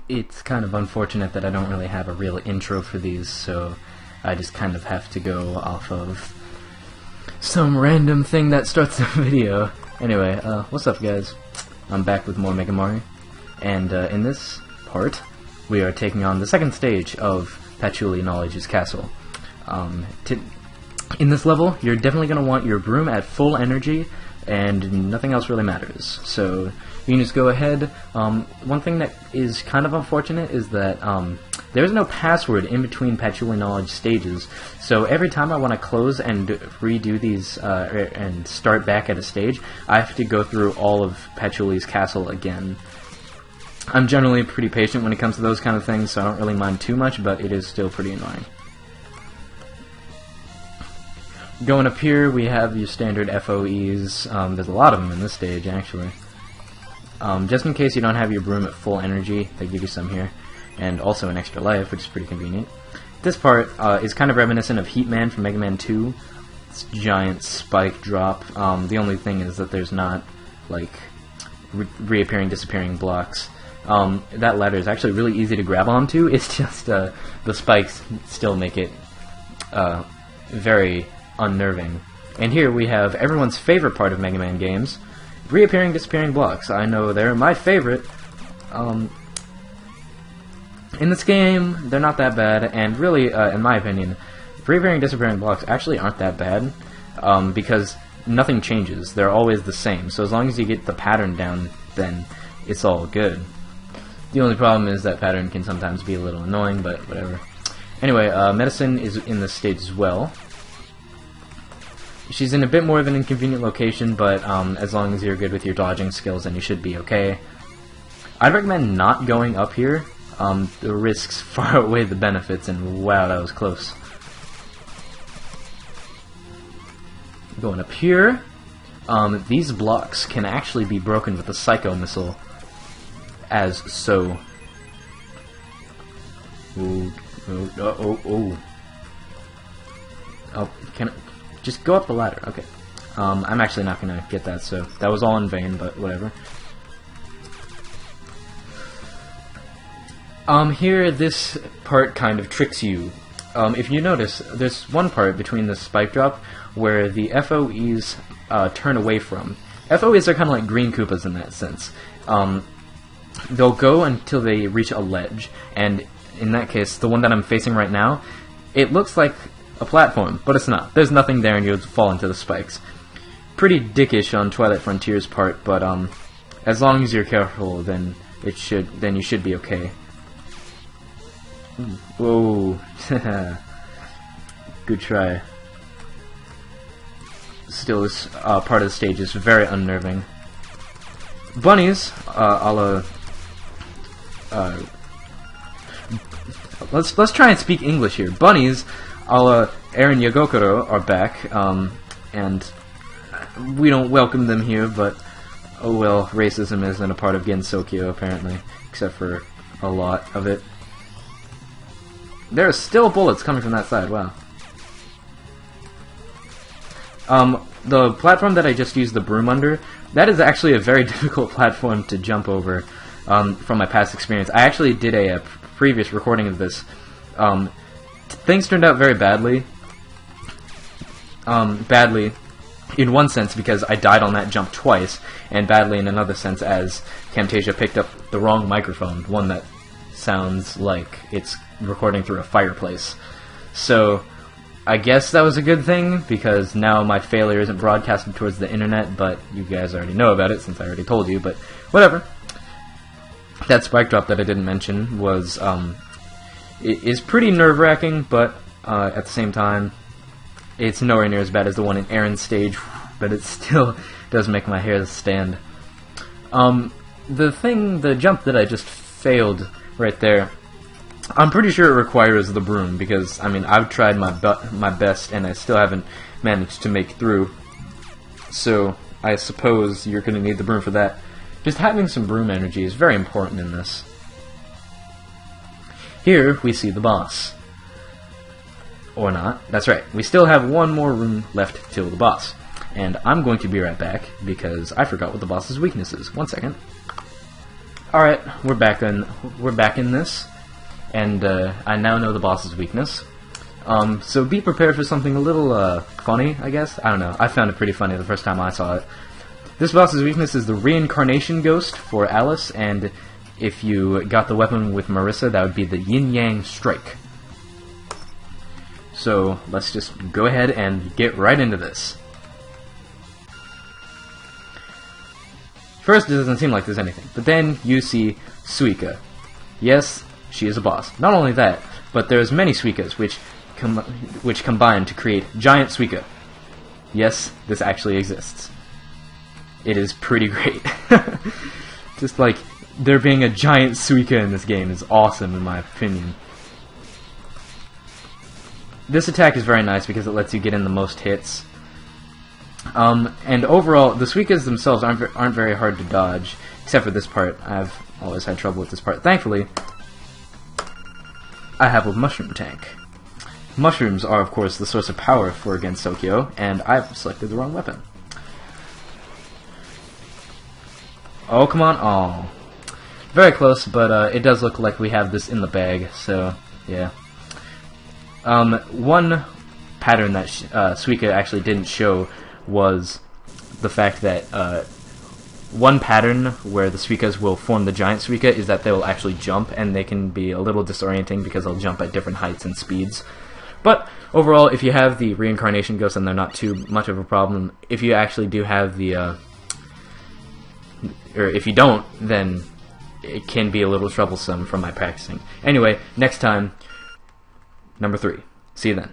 It's kind of unfortunate that I don't really have a real intro for these, so I just kind of have to go off of some random thing that starts the video. Anyway, what's up guys? I'm back with more MegaMari, and in this part, we are taking on the second stage of Patchouli Knowledge's castle. In this level, you're definitely going to want your broom at full energy, and nothing else really matters. So you can just go ahead. One thing that is kind of unfortunate is that there's no password in between Patchouli Knowledge stages. So every time I want to close and redo these and start back at a stage, I have to go through all of Patchouli's castle again. I'm generally pretty patient when it comes to those kind of things, so I don't really mind too much, but it is still pretty annoying. Going up here, we have your standard FOEs. There's a lot of them in this stage, actually. Just in case you don't have your broom at full energy, they give you some here. And also an extra life, which is pretty convenient. This part is kind of reminiscent of Heatman from Mega Man 2. It's giant spike drop. The only thing is that there's not, like, reappearing, disappearing blocks. That ladder is actually really easy to grab onto. It's just the spikes still make it very unnerving. And here we have everyone's favorite part of Mega Man games, reappearing, disappearing blocks. I know they're my favorite. In this game, they're not that bad, and really, in my opinion, reappearing, disappearing blocks actually aren't that bad, because nothing changes. They're always the same, so as long as you get the pattern down, then it's all good. The only problem is that pattern can sometimes be a little annoying, but whatever. Anyway, Medicine is in this stage as well. She's in a bit more of an inconvenient location, but as long as you're good with your dodging skills, then you should be okay. I'd recommend not going up here. The risks far outweigh the benefits, and wow, that was close. Going up here, these blocks can actually be broken with a Psycho Missile, as so. Ooh, oh, can it? Just go up the ladder. Okay. I'm actually not gonna get that, so that was all in vain, but whatever. Here, this part kind of tricks you. If you notice, there's one part between the spike drop where the FOEs turn away from. FOEs are kind of like green Koopas in that sense. They'll go until they reach a ledge, and in that case, the one that I'm facing right now, it looks like a platform, but it's not. There's nothing there, and you'll fall into the spikes. Pretty dickish on Twilight Frontier's part, but as long as you're careful, then you should be okay. Whoa, good try. Still, this part of the stage is very unnerving. Bunnies, let's try and speak English here. Bunnies, a la Eren Yagokoro, are back, and we don't welcome them here, but oh well, racism isn't a part of Gensokyo, apparently, except for a lot of it. There are still bullets coming from that side, wow. The platform that I just used the broom under, that is actually a very difficult platform to jump over, from my past experience. I actually did a previous recording of this. Things turned out very badly. Badly in one sense because I died on that jump twice, and badly in another sense as Camtasia picked up the wrong microphone, one that sounds like it's recording through a fireplace. So I guess that was a good thing, because now my failure isn't broadcasted towards the internet, but you guys already know about it since I already told you, but whatever. That spike drop that I didn't mention was, it is pretty nerve-wracking, but at the same time, it's nowhere near as bad as the one in Eren's stage, but it still does make my hair stand. The jump that I just failed right there, I'm pretty sure it requires the broom, because, I mean, I've tried my best, and I still haven't managed to make through. So, I suppose you're going to need the broom for that. Just having some broom energy is very important in this. Here, we see the boss. Or not. That's right. We still have one more room left till the boss. And I'm going to be right back, because I forgot what the boss's weakness is. 1 second. Alright, we're back in this, and I now know the boss's weakness. So be prepared for something a little funny, I guess. I don't know. I found it pretty funny the first time I saw it. This boss's weakness is the reincarnation ghost for Alice, and if you got the weapon with Marissa, that would be the yin-yang strike. So let's just go ahead and get right into this. First, it doesn't seem like there's anything, but then you see Suika. Yes, she is a boss. Not only that, but there's many Suikas which combine to create Giant Suika. Yes, this actually exists. It is pretty great. Just like, there being a giant Suika in this game is awesome in my opinion. This attack is very nice because it lets you get in the most hits. And overall, the Suikas themselves aren't very hard to dodge, except for this part. I've always had trouble with this part. Thankfully, I have a mushroom tank. Mushrooms are, of course, the source of power for against Tokyo, and I've selected the wrong weapon. Oh, come on. Oh. Very close, but it does look like we have this in the bag, so, yeah. One pattern that Suika actually didn't show was the fact that one pattern where the Suikas will form the giant Suika is that they will actually jump, and they can be a little disorienting because they'll jump at different heights and speeds. But overall, if you have the reincarnation ghost, then they're not too much of a problem. If you actually do have the, or if you don't, then it can be a little troublesome from my practicing. Anyway, next time, number 3. See you then.